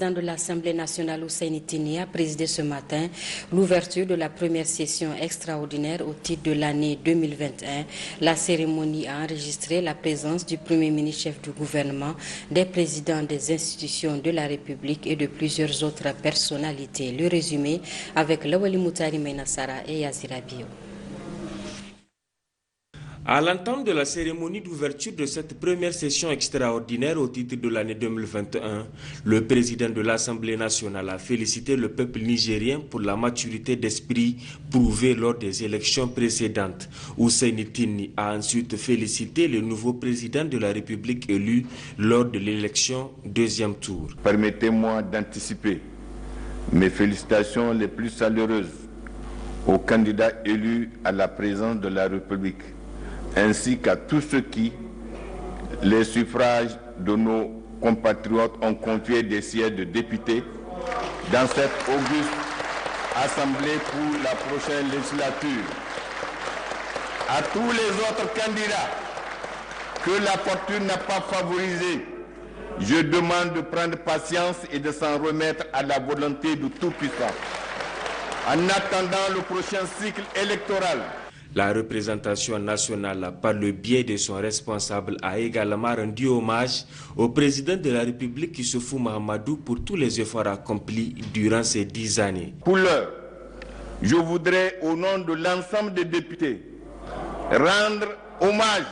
Le président de l'Assemblée nationale, Ousseini Tini, a présidé ce matin l'ouverture de la première session extraordinaire au titre de l'année 2021. La cérémonie a enregistré la présence du Premier ministre chef du gouvernement, des présidents des institutions de la République et de plusieurs autres personnalités. Le résumé avec Lawali Moutari Menassara et Yazira Bio. À l'entame de la cérémonie d'ouverture de cette première session extraordinaire au titre de l'année 2021, le président de l'Assemblée nationale a félicité le peuple nigérien pour la maturité d'esprit prouvée lors des élections précédentes. Ousseini Tini a ensuite félicité le nouveau président de la République élu lors de l'élection deuxième tour. Permettez-moi d'anticiper mes félicitations les plus chaleureuses aux candidats élus à la présidence de la République, ainsi qu'à tous ceux qui, les suffrages de nos compatriotes, ont confié des sièges de députés dans cette auguste assemblée pour la prochaine législature. À tous les autres candidats que la fortune n'a pas favorisés, je demande de prendre patience et de s'en remettre à la volonté du Tout-Puissant. En attendant le prochain cycle électoral, la représentation nationale, par le biais de son responsable, a également rendu hommage au président de la République, Issoufou Mahamadou, pour tous les efforts accomplis durant ces 10 années. Pour l'heure, je voudrais, au nom de l'ensemble des députés, rendre hommage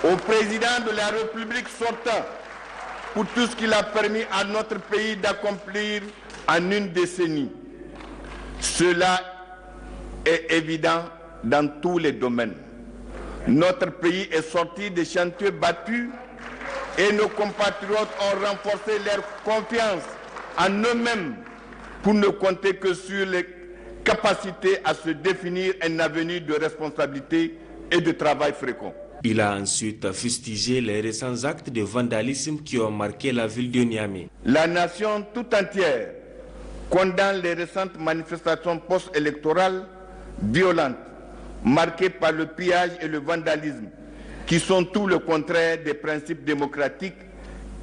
au président de la République sortant pour tout ce qu'il a permis à notre pays d'accomplir en une décennie. Cela est évident dans tous les domaines. Notre pays est sorti des chantiers battus et nos compatriotes ont renforcé leur confiance en eux-mêmes pour ne compter que sur les capacités à se définir un avenir de responsabilité et de travail fréquent. Il a ensuite fustigé les récents actes de vandalisme qui ont marqué la ville de Niamey. La nation tout entière condamne les récentes manifestations post-électorales violentes, marquées par le pillage et le vandalisme, qui sont tout le contraire des principes démocratiques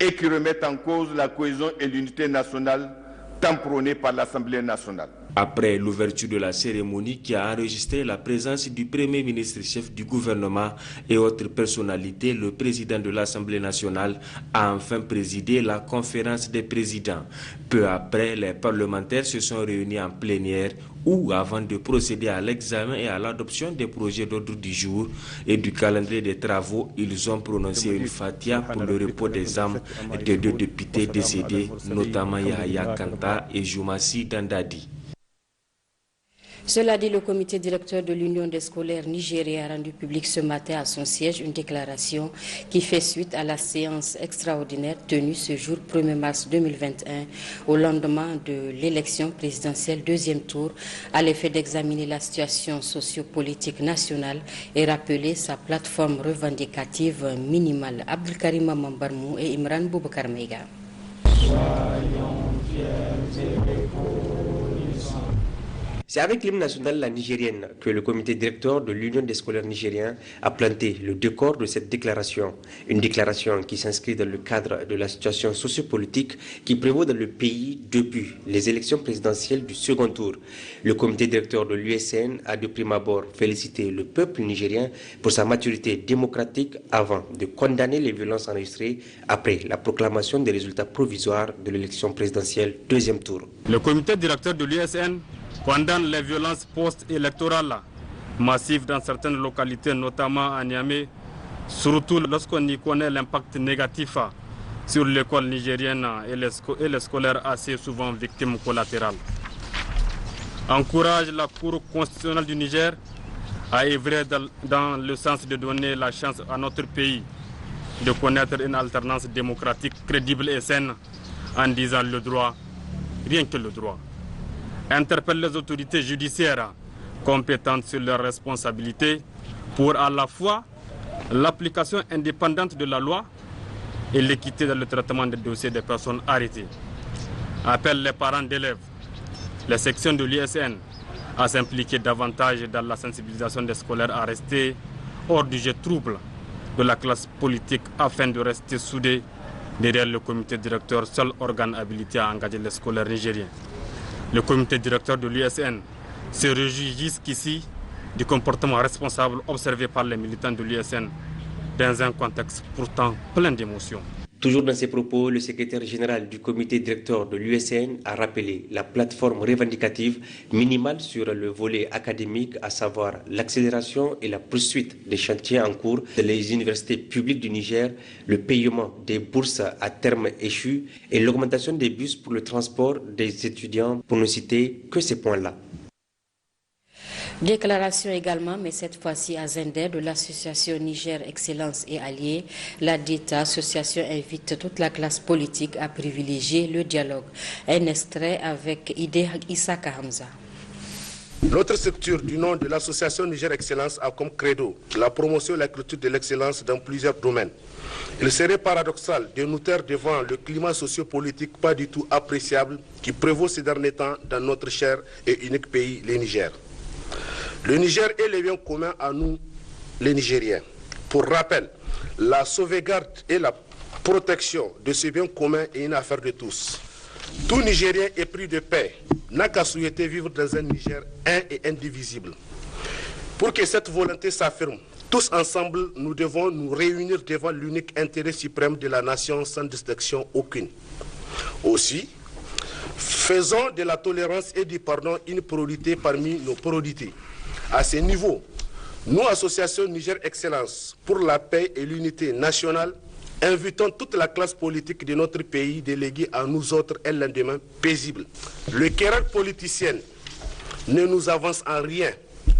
et qui remettent en cause la cohésion et l'unité nationale tant prônée par l'Assemblée nationale. Après l'ouverture de la cérémonie qui a enregistré la présence du Premier ministre chef du gouvernement et autres personnalités, le président de l'Assemblée nationale a enfin présidé la conférence des présidents. Peu après, les parlementaires se sont réunis en plénière où, avant de procéder à l'examen et à l'adoption des projets d'ordre du jour et du calendrier des travaux, ils ont prononcé une fatia pour le repos des âmes des 2 députés décédés, notamment Yahya Kanta et Joumassi Dandadi. Cela dit, le comité directeur de l'Union des scolaires nigériens a rendu public ce matin à son siège une déclaration qui fait suite à la séance extraordinaire tenue ce jour 1er mars 2021 au lendemain de l'élection présidentielle deuxième tour à l'effet d'examiner la situation sociopolitique nationale et rappeler sa plateforme revendicative minimale. Abdelkarim Mambarmou et Imran Boubacar Meiga. C'est avec l'hymne national la nigérienne que le comité directeur de l'Union des scolaires nigériens a planté le décor de cette déclaration. Une déclaration qui s'inscrit dans le cadre de la situation sociopolitique qui prévaut dans le pays depuis les élections présidentielles du second tour. Le comité directeur de l'USN a de prime abord félicité le peuple nigérien pour sa maturité démocratique avant de condamner les violences enregistrées après la proclamation des résultats provisoires de l'élection présidentielle deuxième tour. Le comité directeur de l'USN condamne les violences post-électorales massives dans certaines localités, notamment à Niamey, surtout lorsqu'on y connaît l'impact négatif sur l'école nigérienne et les scolaires assez souvent victimes collatérales. Encourage la Cour constitutionnelle du Niger à œuvrer dans le sens de donner la chance à notre pays de connaître une alternance démocratique crédible et saine en disant le droit, rien que le droit. Interpelle les autorités judiciaires compétentes sur leurs responsabilités pour à la fois l'application indépendante de la loi et l'équité dans le traitement des dossiers des personnes arrêtées. Appelle les parents d'élèves, les sections de l'USN à s'impliquer davantage dans la sensibilisation des scolaires à rester hors du jeu trouble de la classe politique afin de rester soudés Derrière le comité directeur, seul organe habilité à engager les scolaires nigériens. Le comité directeur de l'USN se réjouit jusqu'ici du comportement responsable observé par les militants de l'USN dans un contexte pourtant plein d'émotions. Toujours dans ses propos, le secrétaire général du comité directeur de l'USN a rappelé la plateforme revendicative minimale sur le volet académique, à savoir l'accélération et la poursuite des chantiers en cours dans les universités publiques du Niger, le paiement des bourses à terme échues et l'augmentation des bus pour le transport des étudiants, pour ne citer que ces points-là. Déclaration également, mais cette fois-ci à Zender, de l'association Niger Excellence et Alliés. La dite association invite toute la classe politique à privilégier le dialogue. Un extrait avec Ide Issaka Hamza. Notre structure du nom de l'association Niger Excellence a comme credo la promotion et la culture de l'excellence dans plusieurs domaines. Il serait paradoxal de nous taire devant le climat sociopolitique pas du tout appréciable qui prévaut ces derniers temps dans notre cher et unique pays, le Niger. Le Niger est le bien commun à nous, les Nigériens. Pour rappel, la sauvegarde et la protection de ce bien commun est une affaire de tous. Tout Nigérien épris de paix n'a qu'à souhaiter vivre dans un Niger un et indivisible. Pour que cette volonté s'affirme, tous ensemble, nous devons nous réunir devant l'unique intérêt suprême de la nation sans distinction aucune. Aussi, faisons de la tolérance et du pardon une priorité parmi nos priorités. À ce niveau, nous, Association Niger Excellence pour la paix et l'unité nationale, invitons toute la classe politique de notre pays déléguée à nous autres un lendemain paisible. Le querelle politicienne ne nous avance en rien.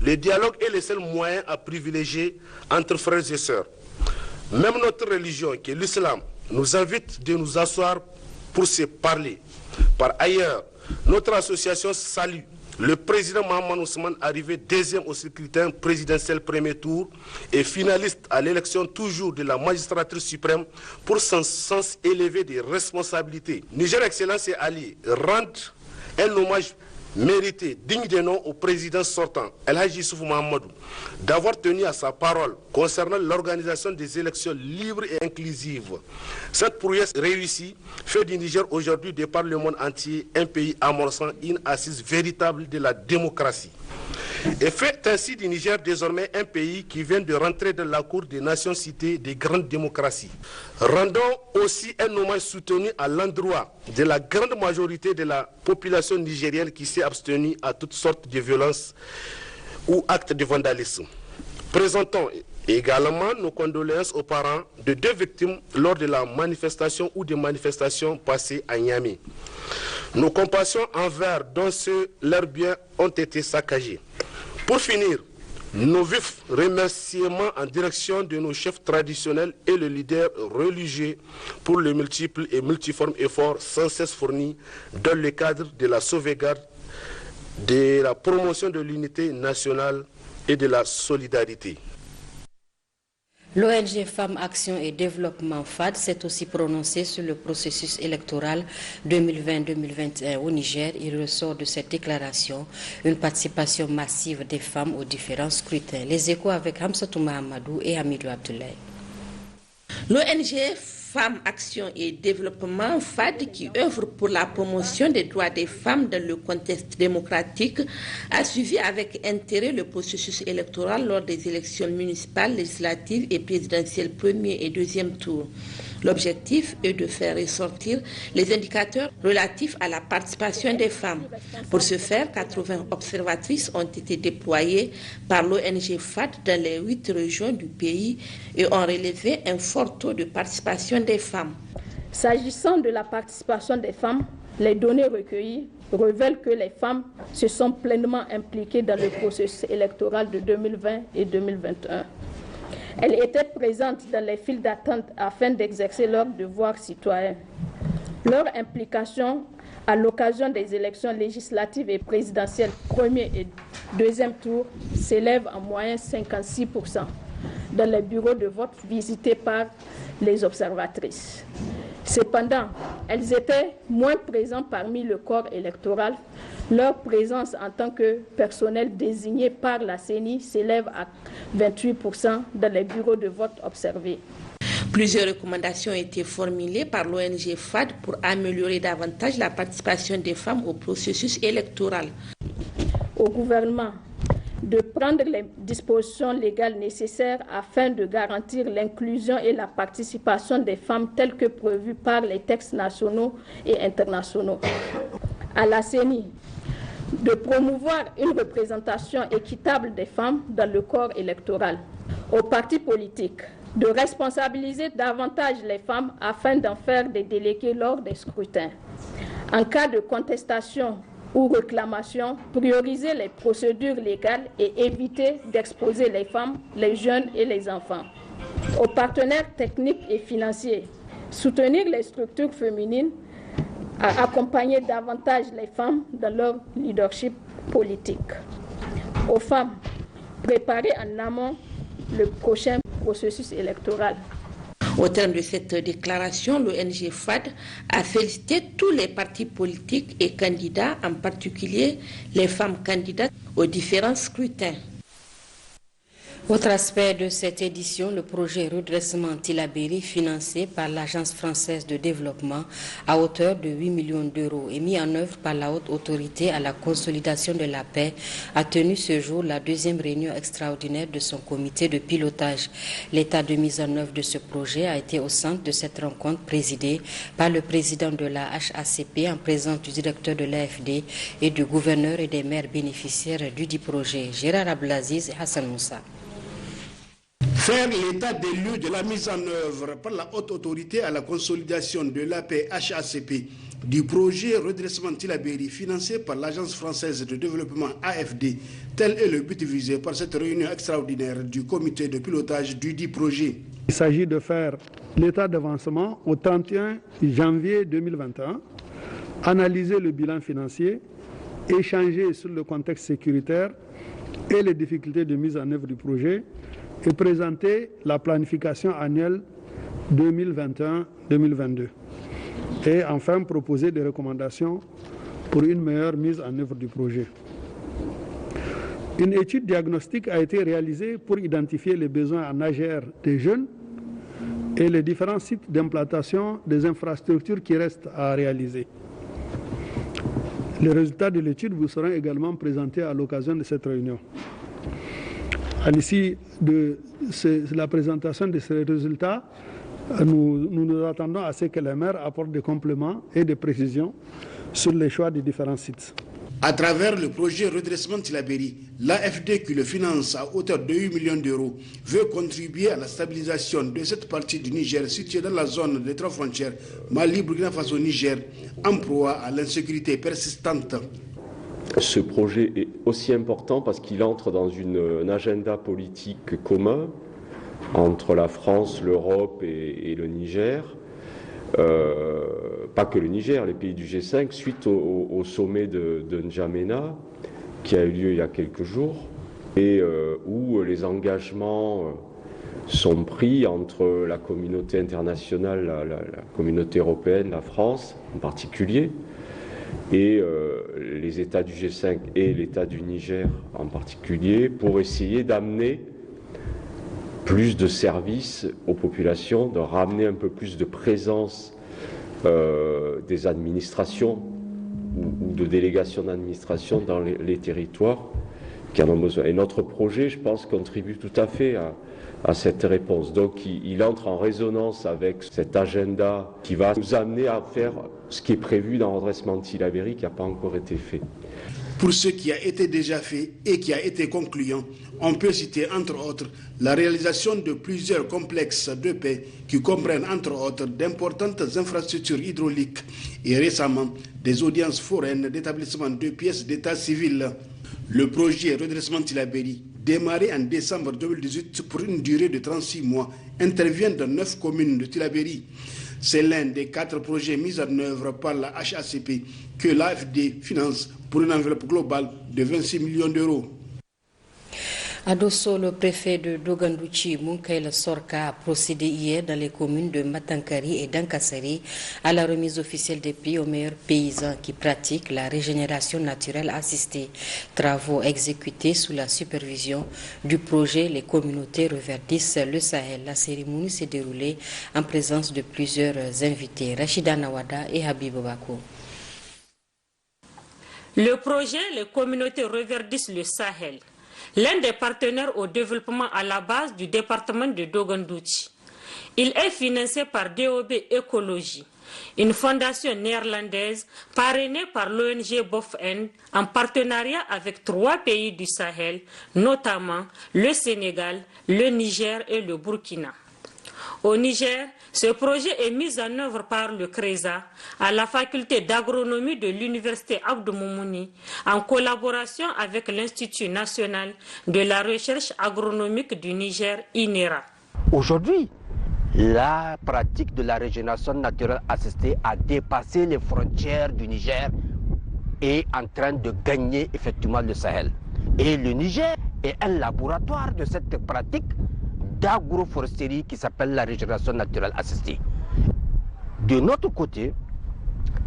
Le dialogue est le seul moyen à privilégier entre frères et sœurs. Même notre religion, qui est l'islam, nous invite de nous asseoir pour se parler. Par ailleurs, notre association salue le président Mahamadou Ousmane, arrivé deuxième au scrutin présidentiel premier tour et finaliste à l'élection toujours de la magistrature suprême pour son sens élevé des responsabilités. Niger Excellence et Alliés rendent un hommage mérité, digne de nom au président sortant, El Hadji Issoufou Mahamadou, d'avoir tenu à sa parole concernant l'organisation des élections libres et inclusives. Cette prouesse réussie fait du Niger aujourd'hui, de par le monde entier, un pays amorçant une assise véritable de la démocratie. Et fait ainsi du Niger désormais un pays qui vient de rentrer dans la cour des nations citées des grandes démocraties. Rendons aussi un hommage soutenu à l'endroit de la grande majorité de la population nigérienne qui s'est abstenue à toutes sortes de violences ou actes de vandalisme. Présentons également nos condoléances aux parents de 2 victimes lors de la manifestation ou des manifestations passées à Niamey. Nos compassions envers dont leurs biens ont été saccagés. Pour finir, nos vifs remerciements en direction de nos chefs traditionnels et le leader religieux pour les multiples et multiformes efforts sans cesse fournis dans le cadre de la sauvegarde, de la promotion de l'unité nationale et de la solidarité. L'ONG Femmes Action et Développement FAD s'est aussi prononcée sur le processus électoral 2020-2021 au Niger. Il ressort de cette déclaration une participation massive des femmes aux différents scrutins. Les échos avec Hamsatou Mahamadou et Hamidou Abdoulaye. L'ONG Femmes Action et Développement FAD, qui œuvre pour la promotion des droits des femmes dans le contexte démocratique, a suivi avec intérêt le processus électoral lors des élections municipales, législatives et présidentielles premier et deuxième tours. L'objectif est de faire ressortir les indicateurs relatifs à la participation des femmes. Pour ce faire, 80 observatrices ont été déployées par l'ONG FAD dans les 8 régions du pays et ont relevé un fort taux de participation des femmes. S'agissant de la participation des femmes, les données recueillies révèlent que les femmes se sont pleinement impliquées dans le processus électoral de 2020 et 2021. Elles étaient présentes dans les files d'attente afin d'exercer leur devoir citoyen. Leur implication à l'occasion des élections législatives et présidentielles premier et deuxième tour s'élève en moyenne 56% dans les bureaux de vote visités par les observatrices. Cependant, elles étaient moins présentes parmi le corps électoral. Leur présence en tant que personnel désigné par la CENI s'élève à 28% dans les bureaux de vote observés. Plusieurs recommandations ont été formulées par l'ONG FAD pour améliorer davantage la participation des femmes au processus électoral. Au gouvernement de prendre les dispositions légales nécessaires afin de garantir l'inclusion et la participation des femmes telles que prévues par les textes nationaux et internationaux. À la CENI, de promouvoir une représentation équitable des femmes dans le corps électoral. Aux partis politiques, de responsabiliser davantage les femmes afin d'en faire des délégués lors des scrutins. En cas de contestation ou réclamation, prioriser les procédures légales et éviter d'exposer les femmes, les jeunes et les enfants. Aux partenaires techniques et financiers, soutenir les structures féminines, à accompagner davantage les femmes dans leur leadership politique. Aux femmes, préparer en amont le prochain processus électoral. Au terme de cette déclaration, l'ONG FAD a félicité tous les partis politiques et candidats, en particulier les femmes candidates aux différents scrutins. Autre aspect de cette édition, le projet redressement Tillabéri financé par l'Agence française de développement à hauteur de 8 millions d'euros et mis en œuvre par la haute autorité à la consolidation de la paix a tenu ce jour la deuxième réunion extraordinaire de son comité de pilotage. L'état de mise en œuvre de ce projet a été au centre de cette rencontre présidée par le président de la HACP en présence du directeur de l'AFD et du gouverneur et des maires bénéficiaires du dit projet, Gérard Abdelaziz et Hassan Moussa. Faire l'état des lieux de la mise en œuvre par la haute autorité à la consolidation de la paix HACP du projet redressement Tillabéri financé par l'Agence française de développement AFD, tel est le but visé par cette réunion extraordinaire du comité de pilotage du dit projet. Il s'agit de faire l'état d'avancement au 31 janvier 2021, analyser le bilan financier, échanger sur le contexte sécuritaire et les difficultés de mise en œuvre du projet, et présenter la planification annuelle 2021-2022. Et enfin, proposer des recommandations pour une meilleure mise en œuvre du projet. Une étude diagnostique a été réalisée pour identifier les besoins en AGR des jeunes et les différents sites d'implantation des infrastructures qui restent à réaliser. Les résultats de l'étude vous seront également présentés à l'occasion de cette réunion. À l'issue de la présentation de ces résultats, nous attendons à ce que les maires apportent des compléments et des précisions sur les choix des différents sites. À travers le projet redressement Tillabéri, l'AFD qui le finance à hauteur de 8 millions d'euros veut contribuer à la stabilisation de cette partie du Niger située dans la zone des trois frontières Mali, Burkina Faso, Niger, en proie à l'insécurité persistante. Ce projet est aussi important parce qu'il entre dans un agenda politique commun entre la France, l'Europe et le Niger. Pas que le Niger, les pays du G5, suite au sommet de N'Djamena, qui a eu lieu il y a quelques jours, et où les engagements sont pris entre la communauté internationale, la communauté européenne, la France en particulier, et les États du G5 et l'État du Niger en particulier, pour essayer d'amener plus de services aux populations, de ramener un peu plus de présence des administrations ou de délégations d'administration dans les territoires qui en ont besoin. Et notre projet, je pense, contribue tout à fait à cette réponse. Donc il entre en résonance avec cet agenda qui va nous amener à faire ce qui est prévu dans le redressement de Tillabéri qui n'a pas encore été fait. Pour ce qui a été déjà fait et qui a été concluant, on peut citer entre autres la réalisation de plusieurs complexes de paix qui comprennent entre autres d'importantes infrastructures hydrauliques et récemment des audiences foraines d'établissements de pièces d'état civil. Le projet redressement Tillabéri, démarré en décembre 2018 pour une durée de 36 mois, intervient dans 9 communes de Tillabéri. C'est l'un des 4 projets mis en œuvre par la HACP que l'AFD finance pour une enveloppe globale de 26 millions d'euros. À Dosso, le préfet de Dogandouchi, Munkaïl Sorka, a procédé hier dans les communes de Matankari et d'Ankassari à la remise officielle des prix aux meilleurs paysans qui pratiquent la régénération naturelle assistée. Travaux exécutés sous la supervision du projet Les communautés reverdissent le Sahel. La cérémonie s'est déroulée en présence de plusieurs invités, Rachida Nawada et Habib Bako. Le projet Les communautés reverdissent le Sahel, l'un des partenaires au développement à la base du département de Dogandouchi. Il est financé par DOB Écologie, une fondation néerlandaise parrainée par l'ONG BOFN en partenariat avec 3 pays du Sahel, notamment le Sénégal, le Niger et le Burkina. Au Niger, ce projet est mis en œuvre par le CRESA à la faculté d'agronomie de l'université Abdou Moumouni en collaboration avec l'Institut national de la recherche agronomique du Niger, INERA. Aujourd'hui, la pratique de la régénération naturelle assistée a dépassé les frontières du Niger et est en train de gagner effectivement le Sahel. Et le Niger est un laboratoire de cette pratique d'agroforesterie qui s'appelle la régénération naturelle assistée. De notre côté,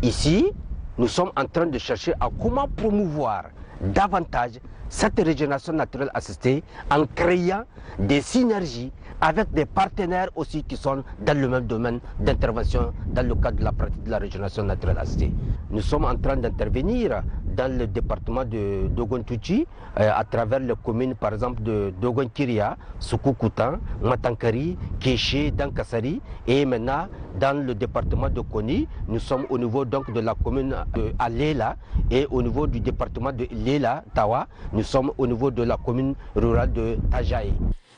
ici, nous sommes en train de chercher à comment promouvoir davantage cette régénération naturelle assistée en créant des synergies avec des partenaires aussi qui sont dans le même domaine d'intervention dans le cadre de la pratique de la régénération naturelle assistée. Nous sommes en train d'intervenir dans le département de Dogon-Touchi à travers les communes par exemple de Dogon-Kiria, Soukoutan, Matankari, Kéché, Dankassari et maintenant dans le département de Koni, nous sommes au niveau donc de la commune de Alela et au niveau du département de Lela, Tawa, nous sommes au niveau de la commune rurale de Tajaï.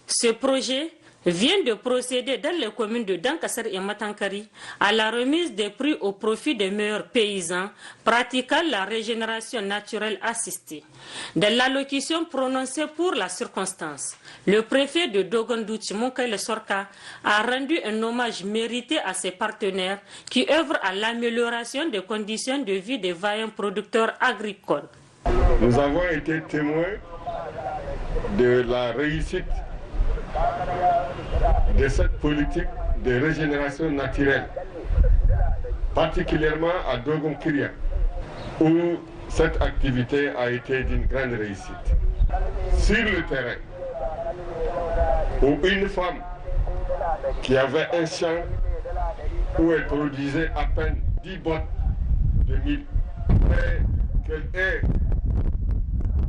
Ce projet vient de procéder dans les communes de Dankassar et Matankari à la remise des prix au profit des meilleurs paysans pratiquant la régénération naturelle assistée. Dans l'allocution prononcée pour la circonstance, le préfet de Dogandouchi, Munkaïl Sorka, a rendu un hommage mérité à ses partenaires qui œuvrent à l'amélioration des conditions de vie des vaillants producteurs agricoles. Nous avons été témoins de la réussite de cette politique de régénération naturelle, particulièrement à Dogon-Kiria, où cette activité a été d'une grande réussite. Sur le terrain, où une femme qui avait un champ où elle produisait à peine 10 bottes de mil, mais qu'elle ait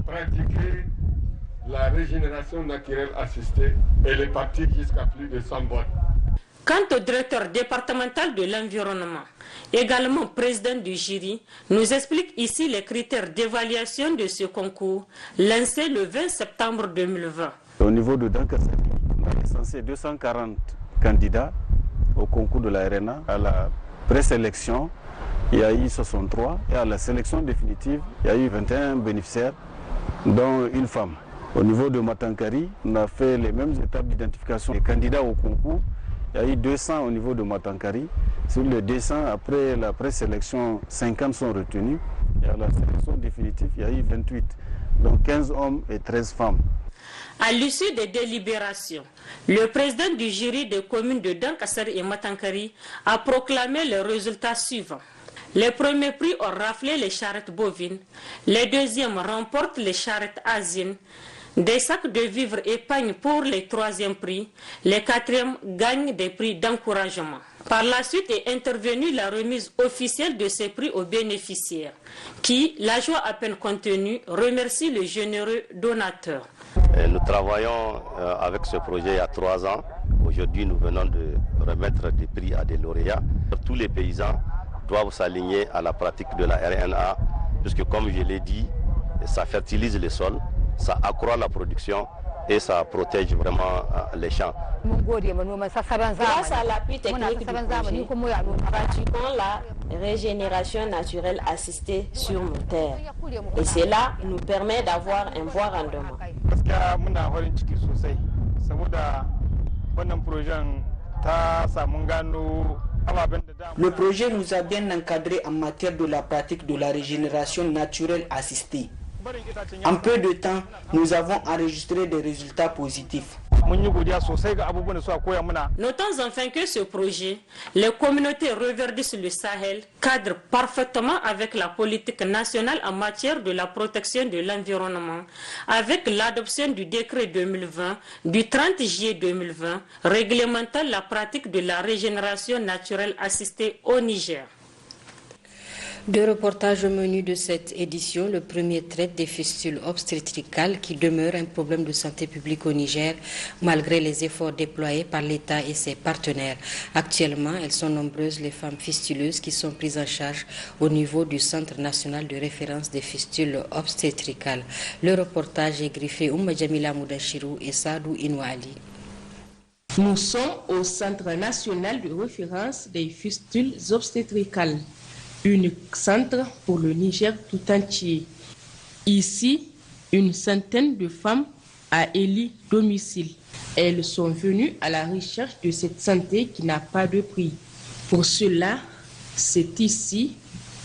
pratiqué la régénération naturelle assistée, elle est partie jusqu'à plus de 100 bottes. Quant au directeur départemental de l'environnement, également président du jury, nous explique ici les critères d'évaluation de ce concours lancé le 20 septembre 2020. Au niveau de Dankassari, on a recensé 240 candidats au concours de la RNA. À la présélection, il y a eu 63 et à la sélection définitive, il y a eu 21 bénéficiaires, dont une femme. Au niveau de Matankari, on a fait les mêmes étapes d'identification des candidats au concours. Il y a eu 200 au niveau de Matankari. Sur les 200, après la présélection, 50 sont retenus. Et à la sélection définitive, il y a eu 28. Donc 15 hommes et 13 femmes. À l'issue des délibérations, le président du jury des communes de Dankassari et Matankari a proclamé les résultats suivants. Les premiers prix ont raflé les charrettes bovines, les deuxièmes remportent les charrettes asines, des sacs de vivres épargne pour les troisièmes prix, les quatrièmes gagnent des prix d'encouragement. Par la suite est intervenue la remise officielle de ces prix aux bénéficiaires, qui, la joie à peine contenue, remercie le généreux donateur. Nous travaillons avec ce projet il y a 3 ans. Aujourd'hui, nous venons de remettre des prix à des lauréats. Tous les paysans doivent s'aligner à la pratique de la RNA, puisque comme je l'ai dit, ça fertilise les sols, ça accroît la production et ça protège vraiment les champs. Grâce à l'appui technique du projet, nous pratiquons la régénération naturelle assistée sur nos terres. Et cela nous permet d'avoir un bon rendement. Le projet nous a bien encadrés en matière de la pratique de la régénération naturelle assistée. En peu de temps, nous avons enregistré des résultats positifs. Notons enfin que ce projet, les communautés reverdissent le Sahel, cadre parfaitement avec la politique nationale en matière de la protection de l'environnement, avec l'adoption du décret 2020 du 30 juillet 2020 réglementant la pratique de la régénération naturelle assistée au Niger. Deux reportages au menu de cette édition. Le premier traite des fistules obstétricales qui demeurent un problème de santé publique au Niger malgré les efforts déployés par l'État et ses partenaires. Actuellement, elles sont nombreuses les femmes fistuleuses qui sont prises en charge au niveau du Centre national de référence des fistules obstétricales. Le reportage est griffé Oumma Jamila Moudachirou et Sadou Inouali. Nous sommes au Centre national de référence des fistules obstétricales. Unique centre pour le Niger tout entier. Ici, une centaine de femmes a élu domicile. Elles sont venues à la recherche de cette santé qui n'a pas de prix. Pour cela, c'est ici,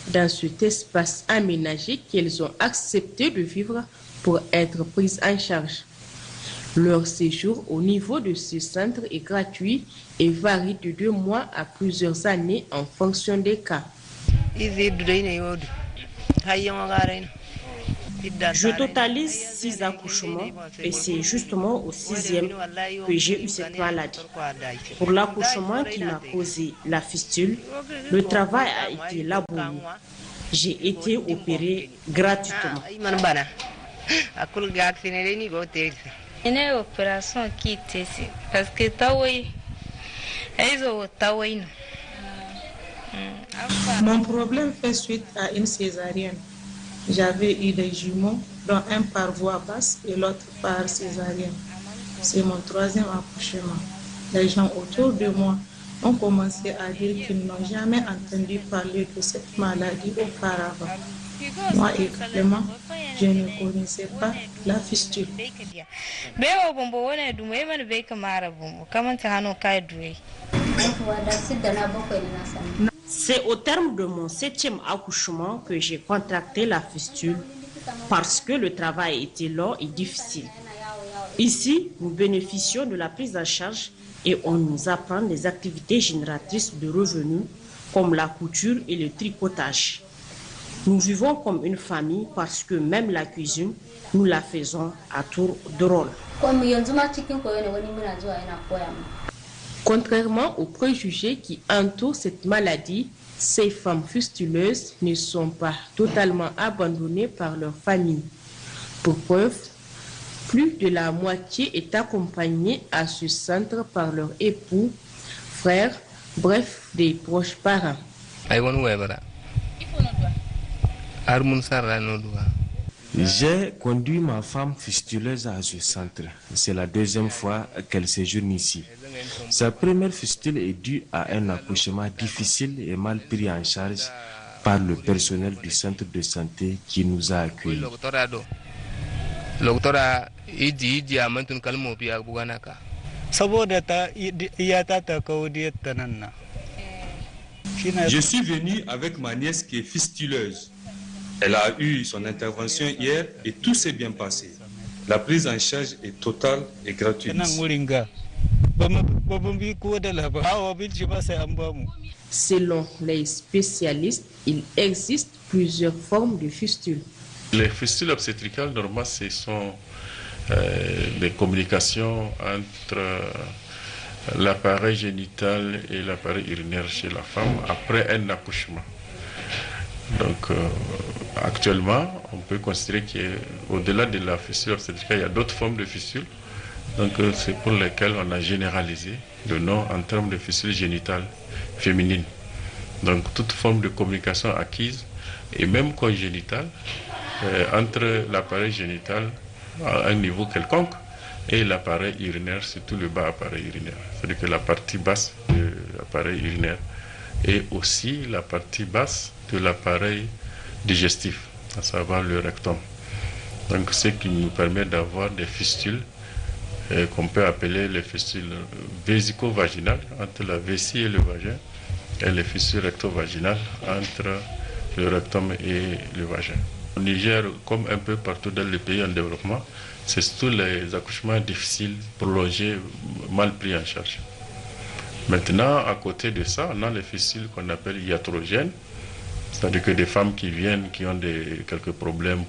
dans cet espace aménagé, qu'elles ont accepté de vivre pour être prises en charge. Leur séjour au niveau de ce centre est gratuit et varie de 2 mois à plusieurs années en fonction des cas. Je totalise 6 accouchements et c'est justement au 6e que j'ai eu cette maladie. Pour l'accouchement qui m'a causé la fistule, le travail a été laborieux. J'ai été opérée gratuitement. Une opération qui était parce que mon problème fait suite à une césarienne. J'avais eu des jumeaux, dont un par voie basse et l'autre par césarienne. C'est mon 3e accouchement. Les gens autour de moi ont commencé à dire qu'ils n'ont jamais entendu parler de cette maladie auparavant. Moi également, je ne connaissais pas la fistule. C'est au terme de mon 7e accouchement que j'ai contracté la fistule parce que le travail était long et difficile. Ici, nous bénéficions de la prise en charge et on nous apprend des activités génératrices de revenus comme la couture et le tricotage. Nous vivons comme une famille parce que même la cuisine, nous la faisons à tour de rôle. Contrairement aux préjugés qui entourent cette maladie, ces femmes fistuleuses ne sont pas totalement abandonnées par leur famille. Pour preuve, plus de la moitié est accompagnée à ce centre par leur époux, frères, bref, des proches parents. J'ai conduit ma femme fistuleuse à ce centre. C'est la 2e fois qu'elle séjourne ici. Sa première fistule est due à un accouchement difficile et mal pris en charge par le personnel du centre de santé qui nous a accueillis. Je suis venu avec ma nièce qui est fistuleuse. Elle a eu son intervention hier et tout s'est bien passé. La prise en charge est totale et gratuite. Selon les spécialistes, il existe plusieurs formes de fistules. Les fistules obstétricales, normalement, ce sont des communications entre l'appareil génital et l'appareil urinaire chez la femme après un accouchement. Donc, actuellement, on peut considérer qu'au-delà de la fistule obstétricale, il y a d'autres formes de fistules. Donc, c'est pour lesquelles on a généralisé le nom en termes de fistule génitale féminine. Donc, toute forme de communication acquise et même congénitale entre l'appareil génital à un niveau quelconque et l'appareil urinaire, surtout le bas appareil urinaire. C'est-à-dire que la partie basse de l'appareil urinaire et aussi la partie basse de l'appareil digestif, à savoir le rectum. Donc, ce qui nous permet d'avoir des fistules qu'on peut appeler les fistules vésico-vaginales entre la vessie et le vagin, et les fistules recto-vaginales entre le rectum et le vagin. Au Niger, comme un peu partout dans les pays en développement, c'est surtout les accouchements difficiles, prolongés, mal pris en charge. Maintenant, à côté de ça, on a les fistules qu'on appelle iatrogènes, c'est-à-dire que des femmes qui viennent, qui ont quelques problèmes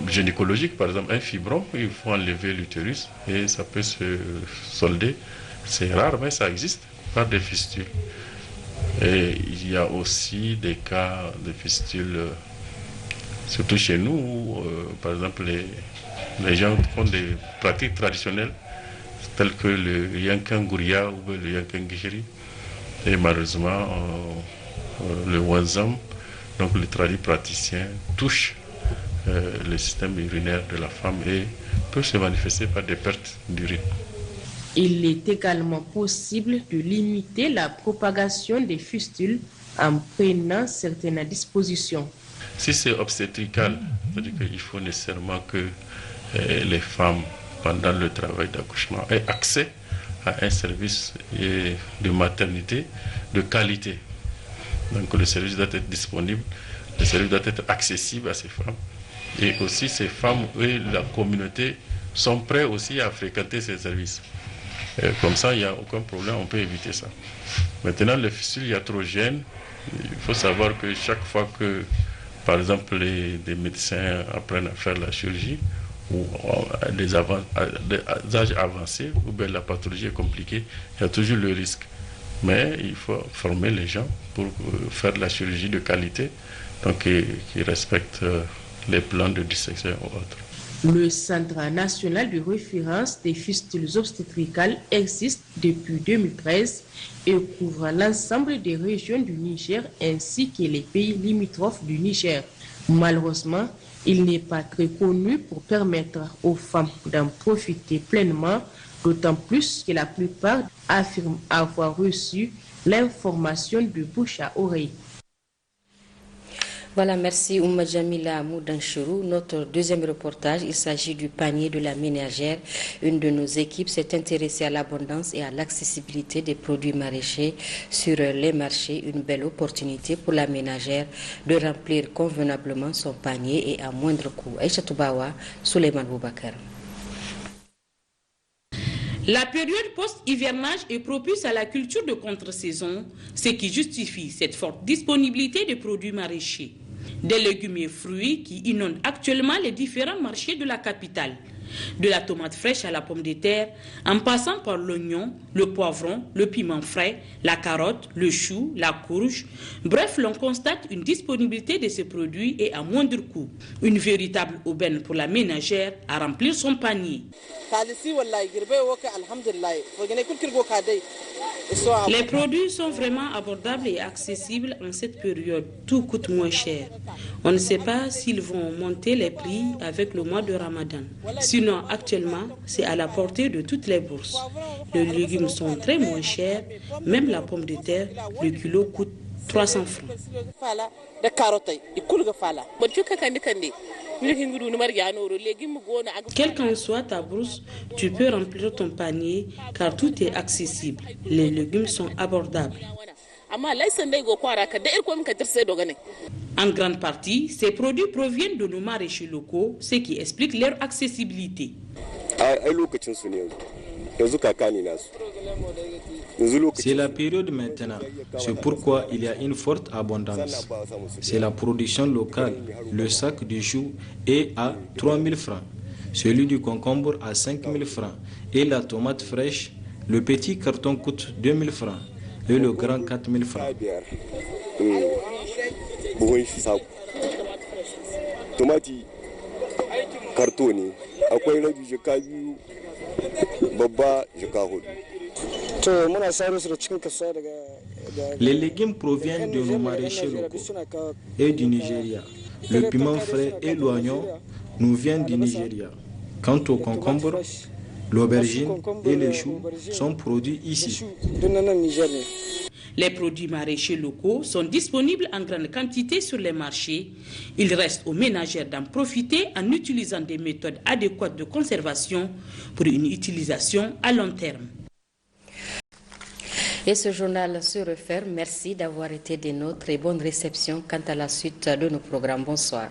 gynécologiques, par exemple un fibrom, il faut enlever l'utérus et ça peut se solder. C'est rare, mais ça existe, par des fistules. Et il y a aussi des cas de fistules, surtout chez nous, où, par exemple, les gens font des pratiques traditionnelles, telles que le yankin gouria ou le yankin gishiri. Et malheureusement, le wanzam, donc le tradit praticien, touche le système urinaire de la femme et peut se manifester par des pertes d'urine. Il est également possible de limiter la propagation des fistules en prenant certaines dispositions. Si c'est obstétrical, c'est-à-dire qu'il faut nécessairement que les femmes, pendant le travail d'accouchement, aient accès à un service de maternité de qualité. Donc le service doit être disponible, le service doit être accessible à ces femmes. Et aussi ces femmes et la communauté sont prêts aussi à fréquenter ces services. Et comme ça, il n'y a aucun problème, on peut éviter ça. Maintenant, les fistules iatrogènes, il faut savoir que chaque fois que, par exemple, des médecins apprennent à faire la chirurgie, ou à des âges avancés, où bien la pathologie est compliquée, il y a toujours le risque. Mais il faut former les gens pour faire de la chirurgie de qualité, donc qui respectent les plans de dissection ou autres. Le Centre national de référence des fistules obstétricales existe depuis 2013 et couvre l'ensemble des régions du Niger ainsi que les pays limitrophes du Niger. Malheureusement, il n'est pas très connu pour permettre aux femmes d'en profiter pleinement, d'autant plus que la plupart affirment avoir reçu l'information de bouche à oreille. Voilà, merci Ouma Jamila Moudanchourou. Notre deuxième reportage, il s'agit du panier de la ménagère. Une de nos équipes s'est intéressée à l'abondance et à l'accessibilité des produits maraîchers sur les marchés. Une belle opportunité pour la ménagère de remplir convenablement son panier et à moindre coût. Aïcha Toubawa, Souleymane Boubacar. La période post-hivernage est propice à la culture de contre-saison, ce qui justifie cette forte disponibilité de produits maraîchers. Des légumes et fruits qui inondent actuellement les différents marchés de la capitale. De la tomate fraîche à la pomme de terre, en passant par l'oignon, le poivron, le piment frais, la carotte, le chou, la courge. Bref, l'on constate une disponibilité de ces produits et à moindre coût. Une véritable aubaine pour la ménagère à remplir son panier. Les produits sont vraiment abordables et accessibles en cette période. Tout coûte moins cher. On ne sait pas s'ils vont monter les prix avec le mois de Ramadan. Sinon, actuellement, c'est à la portée de toutes les bourses. Les légumes sont très moins chers. Même la pomme de terre, le kilo coûte 300 francs. Quelle qu'en soit ta bourse, tu peux remplir ton panier car tout est accessible. Les légumes sont abordables. En grande partie, ces produits proviennent de nos maraîchers locaux, ce qui explique leur accessibilité. C'est la période maintenant, c'est pourquoi il y a une forte abondance. C'est la production locale, le sac de choux est à 3 000 francs, celui du concombre à 5 000 francs et la tomate fraîche, le petit carton coûte 2 000 francs et le grand 4 000 francs. Tomati cartoni, akwai rabi jaka biyu, babba jaka hudu. Les légumes proviennent de nos maraîchers locaux et du Nigeria. Le piment frais et l'oignon nous viennent du Nigeria. Quant au concombre, l'aubergine et les choux sont produits ici. Les produits maraîchers locaux sont disponibles en grande quantité sur les marchés. Il reste aux ménagères d'en profiter en utilisant des méthodes adéquates de conservation pour une utilisation à long terme. Et ce journal se referme. Merci d'avoir été des nôtres et bonne réception quant à la suite de nos programmes. Bonsoir.